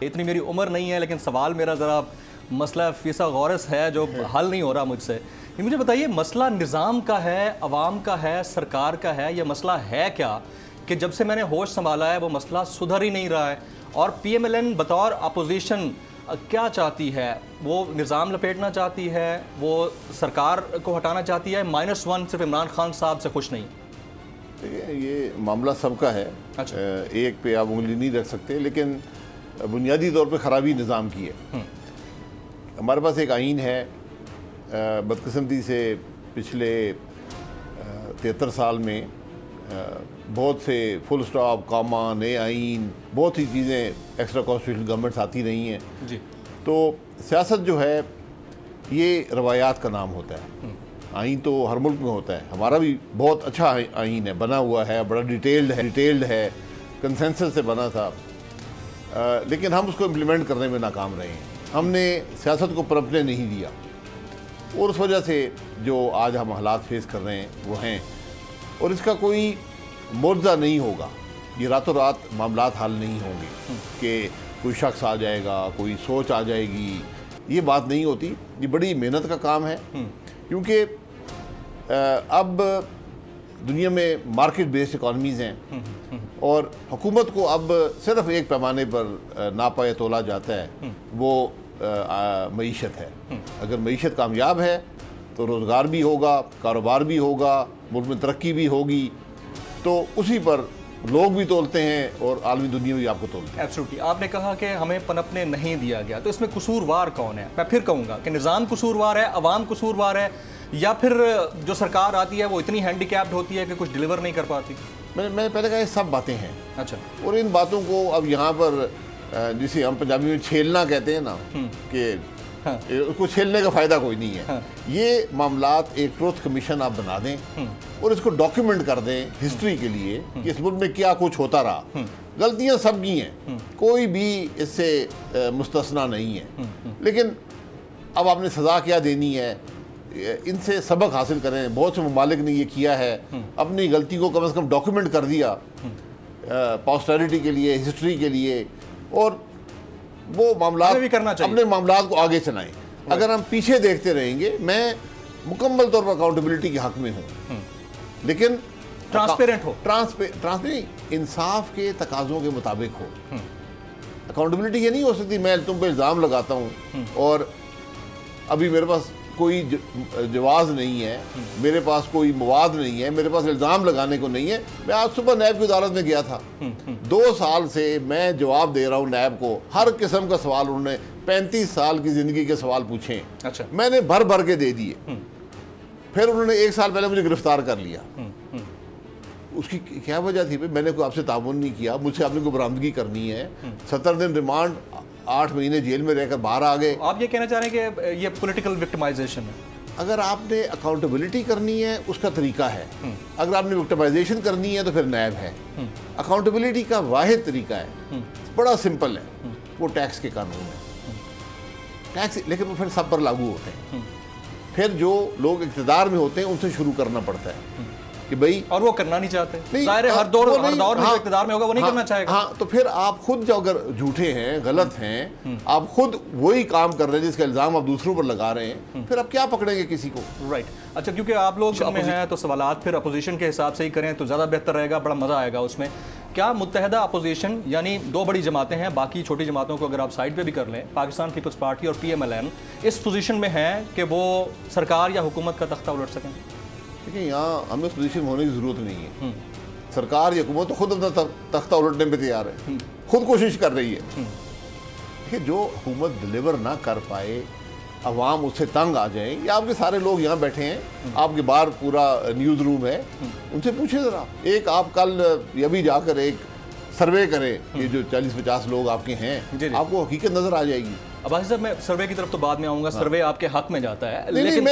इतनी मेरी उम्र नहीं है, लेकिन सवाल मेरा ज़रा मसला फ़ीसा गौरस है जो हल नहीं हो रहा मुझसे। ये मुझे बताइए, मसला निज़ाम का है, अवाम का है, सरकार का है, ये मसला है क्या कि जब से मैंने होश संभाला है वो मसला सुधर ही नहीं रहा है? और PMLN बतौर अपोजिशन क्या चाहती है? वो निज़ाम लपेटना चाहती है, वो सरकार को हटाना चाहती है, -1 सिर्फ इमरान खान साहब से खुश नहीं? ये मामला सबका है। अच्छा। एक पे आप उंगली नहीं रख सकते, लेकिन बुनियादी तौर पे ख़राबी निज़ाम की है। हमारे पास एक आइन है, बदकिस्मती से पिछले 73 साल में बहुत से फुल स्टॉप, कामा, नए आइन, बहुत सी चीज़ें एक्स्ट्रा कॉन्स्टिट्यूशनल गवर्नमेंट्स आती रही हैं जी। तो सियासत जो है ये रवायात का नाम होता है। आइन तो हर मुल्क में होता है, हमारा भी बहुत अच्छा आइन है, बना हुआ है, बड़ा डिटेल्ड है, कंसेंसस से बना था, लेकिन हम उसको इम्प्लीमेंट करने में नाकाम रहे हैं। हमने सियासत को पनपने नहीं दिया और उस वजह से जो आज हम हालात फेस कर रहे हैं वो हैं। और इसका कोई मुआवजा नहीं होगा, ये रातों रात मामलात हल नहीं होंगे कि कोई शख्स आ जाएगा, कोई सोच आ जाएगी, ये बात नहीं होती। ये बड़ी मेहनत का काम है, क्योंकि अब दुनिया में मार्केट बेस्ड इकॉनमीज़ हैं और हुकूमत को अब सिर्फ एक पैमाने पर नापा या तोला जाता है, वो मईशत है। अगर मईशत कामयाब है तो रोज़गार भी होगा, कारोबार भी होगा, मुल्क में तरक्की भी होगी, तो उसी पर लोग भी तोलते हैं और आलमी दुनिया भी आपको तोलती है। एब्सोल्युटली। आपने कहा कि हमें पनपने नहीं दिया गया, तो इसमें कसूरवार कौन है? मैं फिर कहूँगा कि निज़ाम कसूरवार है, अवाम कसूरवार है, या फिर जो सरकार आती है वो इतनी हैंडीकैप्ड होती है कि कुछ डिलीवर नहीं कर पाती? मैंने पहले कहा ये सब बातें हैं। अच्छा। और इन बातों को अब यहाँ पर जिसे हम पंजाबी में छेलना कहते हैं ना, कि हाँ। उसको छेलने का फ़ायदा कोई नहीं है। हाँ। ये मामलात एक ट्रुथ कमीशन आप बना दें और इसको डॉक्यूमेंट कर दें हिस्ट्री के लिए कि इस मुल्क में क्या कुछ होता रहा। गलतियाँ सबकी हैं, कोई भी इससे मुस्तस्ना नहीं है, लेकिन अब आपने सज़ा क्या देनी है, इनसे सबक हासिल करें। बहुत से ममालिक ने ये किया है, अपनी गलती को कम से कम डॉक्यूमेंट कर दिया पोस्टेरिटी के लिए, हिस्ट्री के लिए, और वो मामलात भी करना चाहिए, अपने मामलात को आगे चलाएं। अगर हम पीछे देखते रहेंगे, मैं मुकम्मल तौर पर अकाउंटेबिलिटी के हक में हूँ, लेकिन ट्रांसपेरेंट हो, ट्रांसपेरेंट इंसाफ के तकाज़ों के मुताबिक हो। अकाउंटेबिलिटी ये नहीं हो सकती मैं तुम पे इल्ज़ाम लगाता हूँ और अभी मेरे पास कोई जवाज़ नहीं है, मेरे पास कोई मवाद नहीं है, मेरे पास इल्ज़ाम लगाने को नहीं है। मैं आज सुबह नैब की अदालत में गया था, 2 साल से मैं जवाब दे रहा हूँ नैब को, हर किस्म का सवाल उन्होंने 35 साल की ज़िंदगी के सवाल पूछे। अच्छा। मैंने भर भर के दे दिए। फिर उन्होंने 1 साल पहले मुझे गिरफ्तार कर लिया। उसकी क्या वजह थी? मैंने कोई आपसे ताउन नहीं किया, मुझसे आपने कोई बरामदगी करनी है, 70 दिन रिमांड, 8 महीने जेल में रहकर बाहर आ गए। आप ये कहना चाह रहे हैं कि ये पॉलिटिकल विक्टिमाइजेशन है? अगर आपने अकाउंटेबिलिटी करनी है उसका तरीका है, अगर आपने विक्टिमाइजेशन करनी है तो फिर नैब है। अकाउंटेबिलिटी का वाहिद तरीका है, बड़ा सिंपल है, वो टैक्स के कानून है। टैक्स, लेकिन वो फिर सब पर लागू होते हैं। फिर जो लोग इक़्तिदार में होते हैं उनसे शुरू करना पड़ता है कि भाई, और वो करना नहीं चाहते। ज़ाहिर है हर दौर में जो इक़्तिदार में होगा वो नहीं करना चाहेगा। हाँ, तो फिर आप खुद जो अगर झूठे हैं, गलत हैं, आप खुद वही काम कर रहे हैं जिसका इल्ज़ाम आप दूसरों पर लगा रहे हैं, फिर आप क्या पकड़ेंगे किसी को? राइट। अच्छा, क्योंकि आप लोग में हैं तो सवालात फिर अपोजिशन के हिसाब से ही करें तो ज़्यादा बेहतर रहेगा, बड़ा मज़ा आएगा उसमें। क्या मुत्तहदा अपोजिशन, यानी 2 बड़ी जमातें हैं, बाकी छोटी जमातों को अगर आप साइड पे भी कर लें, पाकिस्तान पीपल्स पार्टी और PMLN इस पोजीशन में है कि वो सरकार या हुकूमत का तख्ता उलट सकें? देखिए, यहाँ हमें पोजीशन होने की ज़रूरत नहीं है। सरकार या हुकूमत तो खुद अपना तख्ता उलटने पे तैयार है, खुद कोशिश कर रही है। देखिए, जो हुकूमत डिलीवर ना कर पाए, अवाम उससे तंग आ जाए, या आपके सारे लोग यहाँ बैठे हैं, आपके बाहर पूरा न्यूज़ रूम है, उनसे पूछे ज़रा। एक आप कल अभी जाकर एक सर्वे करें, ये जो 40-50 लोग आपके हैं, आपको हकीकत नज़र आ जाएगी। अब आसिफ साहब, मैं सर्वे की तरफ तो बाद में आऊँगा। सर्वे आपके हक में जाता है, लेकिन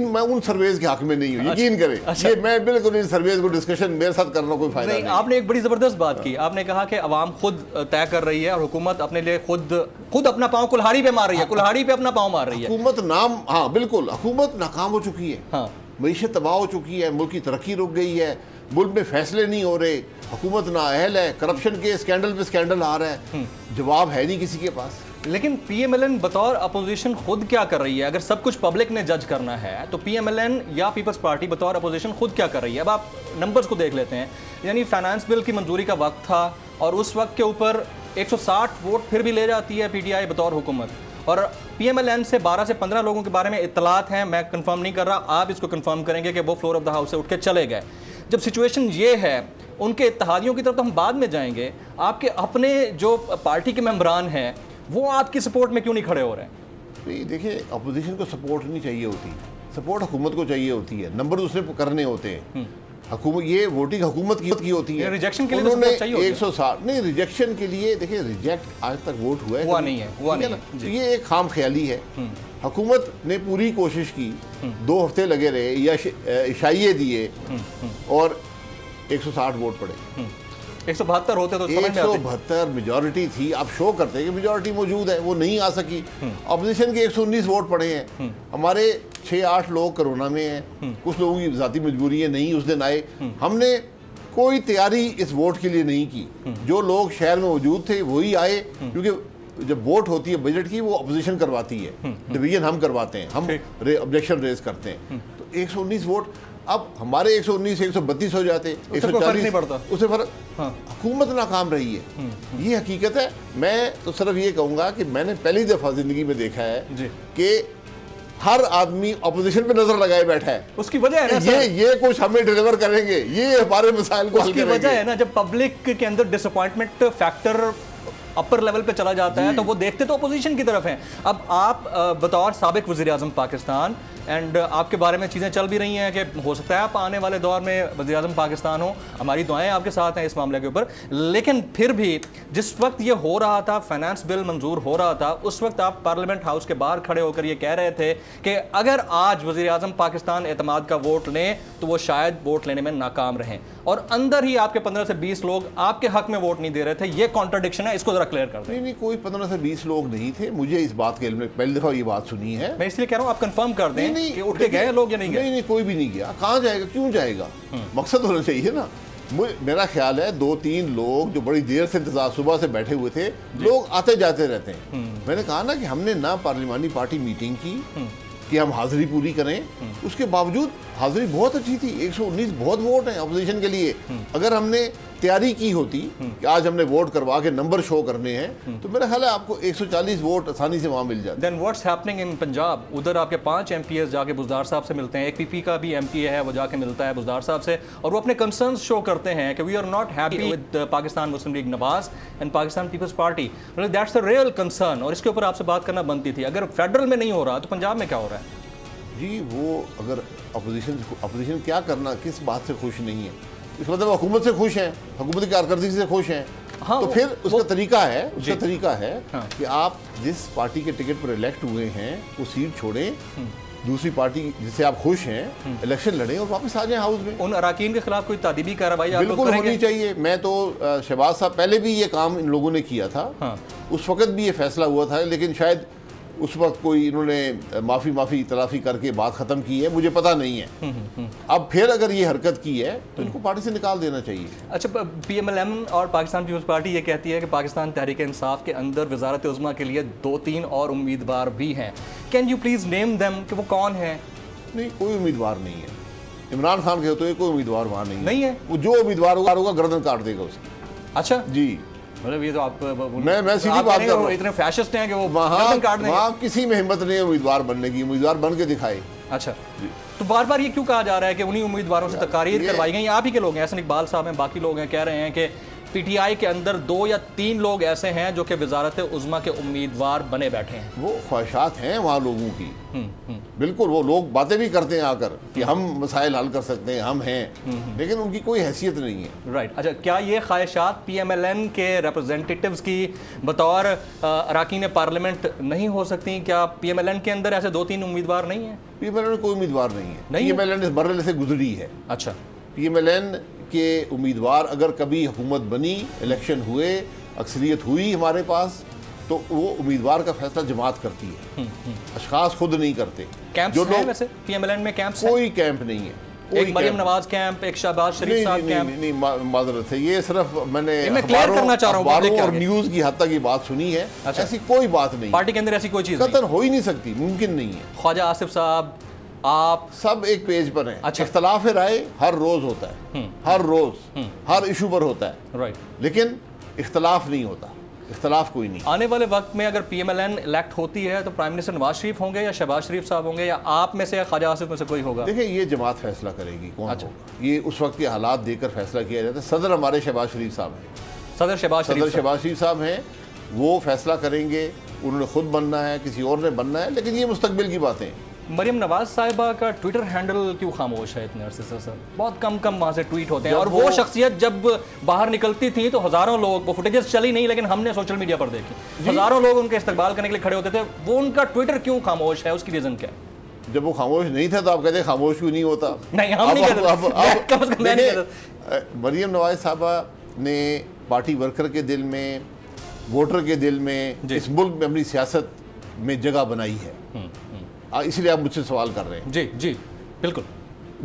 मैं उन सर्वेज के हक में नहीं हूँ, यकीन करें। अच्छा। ये मैं बिल्कुल इन सर्वेज को डिस्कशन मेरे साथ करना कोई फायदा नहीं। आपने एक बड़ी ज़बरदस्त बात की, आपने कहा कि अवाम खुद तय कर रही है और हुकूमत अपने लिए खुद अपना पाँव कुल्हाड़ी पे मार रही है, कुल्हाड़ी पे अपना पाँव मार रही है हुकूमत। हाँ बिल्कुल, हुकूमत नाकाम हो चुकी है, हाँ, मईशत तबाह हो चुकी है, मुल्क की तरक्की रुक गई है, मुल्क में फैसले नहीं हो रहे, हुकूमत नाअहल है, करप्शन के स्कैंडल पे स्कैंडल आ रहा है, जवाब है नहीं किसी के पास। लेकिन पीएमएलएन बतौर अपोजिशन खुद क्या कर रही है? अगर सब कुछ पब्लिक ने जज करना है तो पीएमएलएन या पीपल्स पार्टी बतौर अपोजिशन खुद क्या कर रही है? अब आप नंबर्स को देख लेते हैं। यानी फाइनेंस बिल की मंजूरी का वक्त था और उस वक्त के ऊपर 160 वोट फिर भी ले जाती है पीटीआई बतौर हुकूमत, और पीएमएलएन से 12 से 15 लोगों के बारे में इत्तलात हैं, मैं कंफर्म नहीं कर रहा, आप इसको कंफर्म करेंगे कि वो फ्लोर ऑफ द हाउस से उठ के चले गए। जब सिचुएशन ये है, उनके इत्तेहादियों की तरफ तो हम बाद में जाएंगे, आपके अपने जो पार्टी के मेंबरान हैं वो आपकी सपोर्ट में क्यों नहीं खड़े हो रहे हैं? देखिए, अपोजिशन को सपोर्ट नहीं चाहिए होती, सपोर्ट हुकूमत को चाहिए होती है, नंबर उसने करने होते हैं। हुकूमत, ये वोटिंग हुकूमत की होती है। रिजेक्शन के लिए तो सपोर्ट चाहिए 160 नहीं, रिजेक्शन के लिए देखिए, रिजेक्ट आज तक वोट हुआ नहीं है, हुआ नहीं है। तो ये एक खाम ख्याली है। हुकूमत ने पूरी कोशिश की, 2 हफ्ते लगे रहे या इशाइये दिए और 160 वोट पड़े। 172 होते तो 172 मेजॉरिटी थी, आप शो करते हैं कि मेजॉरिटी मौजूद है, वो नहीं आ सकी। अपोजिशन के 119 वोट पड़े हैं, हमारे 6-8 लोग कोरोना में हैं, कुछ लोगों की ज़ाती मजबूरी है, नहीं उस दिन आए। हमने कोई तैयारी इस वोट के लिए नहीं की, जो लोग शहर में मौजूद थे वही आए, क्योंकि जब वोट होती है बजट की वो अपोजिशन करवाती है, डिवीजन हम करवाते हैं, हम ऑब्जेक्शन रेज करते हैं। तो 119 वोट, अब हमारे 119 से 132 हो जाते, 140 नहीं पड़ता, उससे फर्क। हुकूमत नाकाम रही है, ये हकीकत है। मैं तो सिर्फ ये कहूंगा कि मैंने पहली दफा जिंदगी में देखा है कि हर आदमी अपोजिशन पे नजर लगाए बैठा है। उसकी वजह है ना ये कुछ हमें डिलीवर करेंगे, ये हमारे मसाइल को हल करेंगे। वजह है ना, जब पब्लिक के अंदर डिसअपॉइंटमेंट फैक्टर अपर लेवल पे चला जाता है तो वो देखते तो अपोजिशन की तरफ हैं। अब आप बतौर साबिक वज़ीर आज़म पाकिस्तान, एंड आपके बारे में चीज़ें चल भी रही हैं कि हो सकता है आप आने वाले दौर में वज़ीर आज़म पाकिस्तान हो, हमारी दुआएं आपके साथ हैं इस मामले के ऊपर। लेकिन फिर भी जिस वक्त ये हो रहा था, फाइनेंस बिल मंजूर हो रहा था, उस वक्त आप पार्लियामेंट हाउस के बाहर खड़े होकर ये कह रहे थे कि अगर आज वज़ीर आज़म पाकिस्तान एतमाद का वोट लें तो वो शायद वोट लेने में नाकाम रहें, और अंदर ही आपके 15 से 20 लोग आपके हक में वोट नहीं दे रहे थे। ये कॉन्ट्रडिक्शन है, इसको जरा क्लियर कर दें। नहीं, कोई 15 से 20 लोग नहीं थे, मुझे इस बात के लिए पहली दफा ये बात सुनी है। मैं इसलिए कह रहा हूँ आप कंफर्म कर दें कि उठ के गए लोग या नहीं गए। नहीं, कोई भी नहीं गया। कहाँ जाएगा, क्यों जाएगा? मकसद होना चाहिए ना। मेरा ख्याल है 2-3 लोग जो बड़ी देर से इंतजार सुबह से बैठे हुए थे, लोग आते जाते रहते हैं। मैंने कहा ना कि हमने ना पार्लिमानी पार्टी मीटिंग की कि हम हाजिरी पूरी करें, उसके बावजूद हाजिरी बहुत अच्छी थी। 119 बहुत वोट हैं अपोजिशन के लिए। अगर हमने तैयारी की होती कि आज हमने वोट करवा के नंबर शो करने हैं, तो मेरा ख्याल है आपको 140 वोट आसानी से वहां मिल जाते। Then what's happening in Punjab? उधर आपके 5 MPs जाके बुज़दार साहब से मिलते हैं, एक PP का भी MP है, वो जाके मिलता है बुज़दार साहब से, और वो अपने कंसर्न्स शो करते हैं कि we are not happy with Pakistan Muslim League Nawaz and Pakistan Peoples Party. That's the real concern, और इसके ऊपर आपसे बात करना बनती थी। अगर फेडरल में नहीं हो रहा तो पंजाब में क्या हो रहा है? जी, वो अगर अपोजिशन क्या करना, किस बात से खुश नहीं है? इसका मतलब हुकूमत से खुश हैं, हुकूमत की कारकर्दगी से खुश हैं। हाँ, तो फिर उसका तरीका है हाँ, कि आप जिस पार्टी के टिकट पर इलेक्ट हुए हैं वो सीट छोड़ें, दूसरी पार्टी जिससे आप खुश हैं इलेक्शन लड़ें और वापस आ जाएं हाउस में। उन अराकीन के खिलाफ कोई तादीबी कार्रवाई बिल्कुल होनी चाहिए। मैं तो शहबाज साहब पहले भी ये काम इन लोगों ने किया था। हाँ। उस वक्त भी ये फैसला हुआ था, लेकिन शायद उस वक्त कोई इन्होंने माफ़ी तलाफी करके बात ख़त्म की है, मुझे पता नहीं है। अब फिर अगर ये हरकत की है तो इनको पार्टी से निकाल देना चाहिए। अच्छा, PMLM और पाकिस्तान पीपल्स पार्टी ये कहती है कि पाकिस्तान तहरीक इंसाफ के अंदर वज़ारत उज़्मा के लिए 2-3 और उम्मीदवार भी हैं। Can you please name them कि वो कौन है? नहीं, कोई उम्मीदवार नहीं है। इमरान खान के होते हुए कोई उम्मीदवार वहाँ नहीं है। वो जो उम्मीदवार होगा गर्दन काट देगा उसकी। अच्छा जी, मतलब ये तो आप मैं सीधी बात कर रहा हूँ, इतने फैशिस्ट हैं कि वो वहाँ किसी में हिम्मत नहीं है उम्मीदवार बनने की। उम्मीदवार बन के दिखाए। अच्छा, तो बार बार ये क्यों कहा जा रहा है कि उन्हीं उम्मीदवारों से तकारीर करवाई गई? आप ही के लोग हैं, एहसन इकबाल साहब हैं, बाकी लोग हैं, कह रहे हैं कि PTI के अंदर 2 या 3 लोग ऐसे हैं जो कि वज़ारत उज़्मा के उम्मीदवार बने बैठे हैं। वो ख्वाहिशात हैं वहाँ लोगों की। बिल्कुल, वो लोग बातें भी करते हैं आकर कि हम मसाइल हल कर सकते हैं, हम हैं, लेकिन उनकी कोई हैसियत नहीं है। राइट। अच्छा, क्या ये ख्वाहिशात PMLN के रिप्रेजेंटेटिव्स की बतौर अरकान पार्लियामेंट नहीं हो सकती? क्या PMLN के अंदर ऐसे 2-3 उम्मीदवार नहीं हैं? PMLN कोई उम्मीदवार नहीं है। PMLN इस मरहले से गुजरी है। अच्छा, PMLN के उम्मीदवार अगर कभी हुकूमत बनी, इलेक्शन हुए, अक्सरियत हुई हमारे पास, तो वो उम्मीदवार का फैसला जमात करती है, अशखास खुद नहीं करते। कैंप्स हैं वैसे PMLN में? कैंप्स कोई कैंप नहीं है, एक मरियम नवाज कैंप, एक शहबाज शरीफ साहब कैंप। नहीं, माजरत है, ये सिर्फ मैंने मैं क्लियर करना चाह रहा हूँ और न्यूज की हद तक की बात सुनी है। अच्छा। ऐसी कोई बात नहीं, पार्टी के अंदर ऐसी कोई चीज कतन हो ही नहीं सकती, मुमकिन नहीं है। ख्वाजा आसिफ साहब, आप सब एक पेज पर हैं। अच्छा। इख्तलाफ राय हर रोज होता है, हर रोज हर इशू पर होता है, राइट, लेकिन इख्तलाफ नहीं होता, इख्तलाफ कोई नहीं। आने वाले वक्त में अगर PMLN इलेक्ट होती है तो प्राइम मिनिस्टर नवाज शरीफ होंगे या शहबाज शरीफ साहब होंगे, या आप में से या ख्वाजा आसिफ में से कोई होगा? देखिए, ये जमात फैसला करेगी कौन होगा, ये उस वक्त के हालात देखकर फैसला किया जाता है। सदर हमारे शहबाज शरीफ साहब हैं, सदर शहबाज शरीफ साहब हैं, वो फैसला करेंगे। उन्होंने खुद बनना है, किसी और ने बनना है, लेकिन ये मुस्तकबिल की बातें हैं। मरियम नवाज साहिबा का ट्विटर हैंडल क्यों खामोश है इतने अरसे से सर? बहुत कम वहाँ से ट्वीट होते हैं, और वो शख्सियत जब बाहर निकलती थी तो हज़ारों लोग, वो फुटेजेस चली नहीं लेकिन हमने सोशल मीडिया पर देखी, हज़ारों लोग उनके इस्तकबाल करने के लिए खड़े होते थे। वो उनका ट्विटर क्यों खामोश है, उसकी रीज़न क्या है? जब वो खामोश नहीं था तो आप कहते खामोश क्यों नहीं होता? नहीं, हम नहीं कहते। मरियम नवाज साहबा ने पार्टी वर्कर के दिल में, वोटर के दिल में, इस मुल्क में अपनी सियासत में जगह बनाई है, इसलिए आप मुझसे सवाल कर रहे हैं। जी जी बिल्कुल।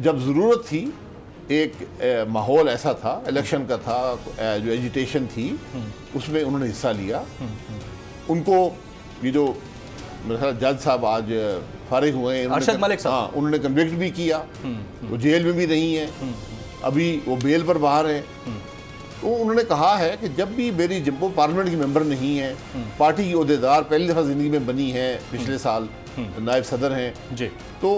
जब ज़रूरत थी, एक माहौल ऐसा था, इलेक्शन का था, जो एजिटेशन थी, उसमें उन्होंने हिस्सा लिया। उनको ये जो मेरे ख्याल जज साहब आज फारिग हुए हैं, अरशद मलिक साहब, हाँ, उन्होंने कन्विक्ट भी किया, वो जेल में भी नहीं है, अभी वो बेल पर बाहर हैं। तो उन्होंने कहा है कि जब भी मेरी, जब वो पार्लियामेंट की मेंबर नहीं है, पार्टी की ओहदेदार पहली दफ़ा ज़िंदगी में बनी है, पिछले साल नायब सदर हैं जी, तो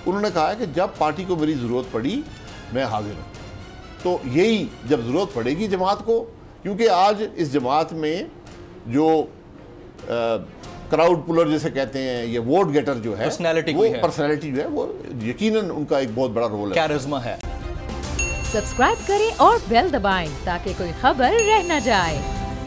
उन्होंने कहा है कि जब पार्टी को मेरी ज़रूरत पड़ी मैं हाजिर हूँ। तो यही जब ज़रूरत पड़ेगी जमात को, क्योंकि आज इस जमात में जो क्राउड पुलर जैसे कहते हैं, ये वोट गेटर जो है, पर्सनैलिटी जो है, वो यकीनन उनका एक बहुत बड़ा रोल है, कैरिज़मा है। सब्सक्राइब करें और बेल दबाएं ताकि कोई खबर रह न जाए।